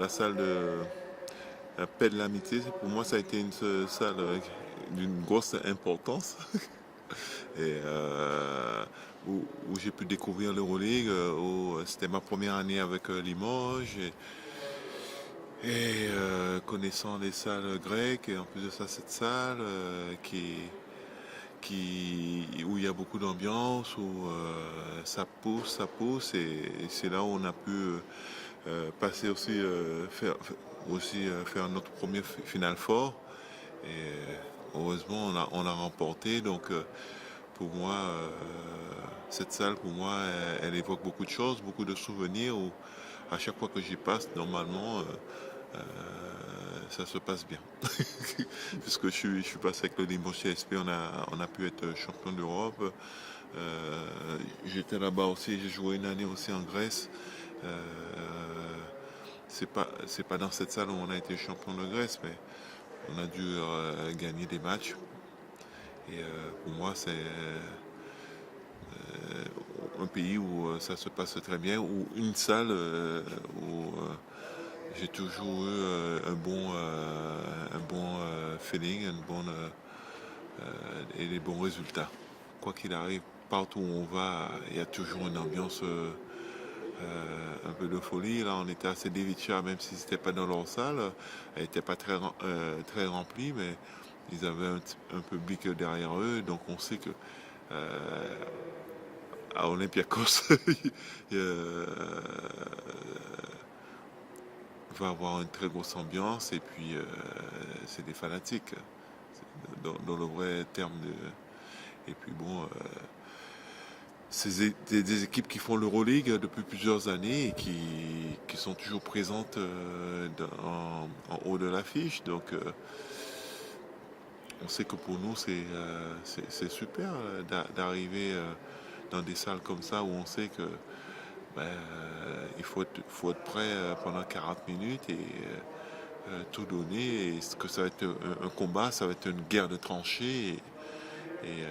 la salle de la Paix de l'Amitié, pour moi, ça a été une salle d'une grosse importance et où j'ai pu découvrir l'Euroleague, où c'était ma première année avec Limoges et connaissant les salles grecques et en plus de ça cette salle où il y a beaucoup d'ambiance, où ça pousse et c'est là où on a pu passer aussi, faire notre premier final fort. Et heureusement, on a remporté. Donc, pour moi, cette salle, pour moi, elle évoque beaucoup de choses, beaucoup de souvenirs. Où à chaque fois que j'y passe, normalement, euh, ça se passe bien. Puisque je suis passé avec le Limoges CSP, on a pu être champion d'Europe. J'étais là-bas aussi, j'ai joué une année aussi en Grèce. Euh, c'est pas dans cette salle où on a été champion de Grèce, mais on a dû gagner des matchs. Et pour moi, c'est un pays où ça se passe très bien, ou une salle où j'ai toujours eu un bon feeling, et des bons résultats. Quoi qu'il arrive, partout où on va, il y a toujours une ambiance un peu de folie. Là, on était assez délicat, même si c'était pas dans leur salle. Elle n'était pas très remplie, mais ils avaient un public derrière eux. Donc, on sait que euh, à Olympiakos, va avoir une très grosse ambiance. Et puis, c'est des fanatiques, dans le vrai terme de. Et puis, bon. C'est des équipes qui font l'Euroleague depuis plusieurs années et qui sont toujours présentes en haut de l'affiche. Donc on sait que pour nous c'est super d'arriver dans des salles comme ça où on sait que il faut être prêt pendant 40 minutes et tout donner. Et que ça va être un combat, ça va être une guerre de tranchées. Et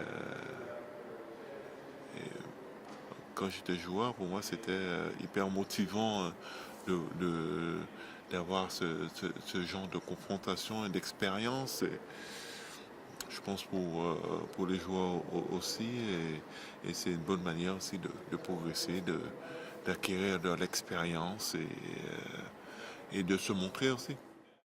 quand j'étais joueur, pour moi, c'était hyper motivant d'avoir ce genre de confrontation et d'expérience. Et je pense pour les joueurs aussi. Et c'est une bonne manière aussi de progresser, d'acquérir de l'expérience et de se montrer aussi.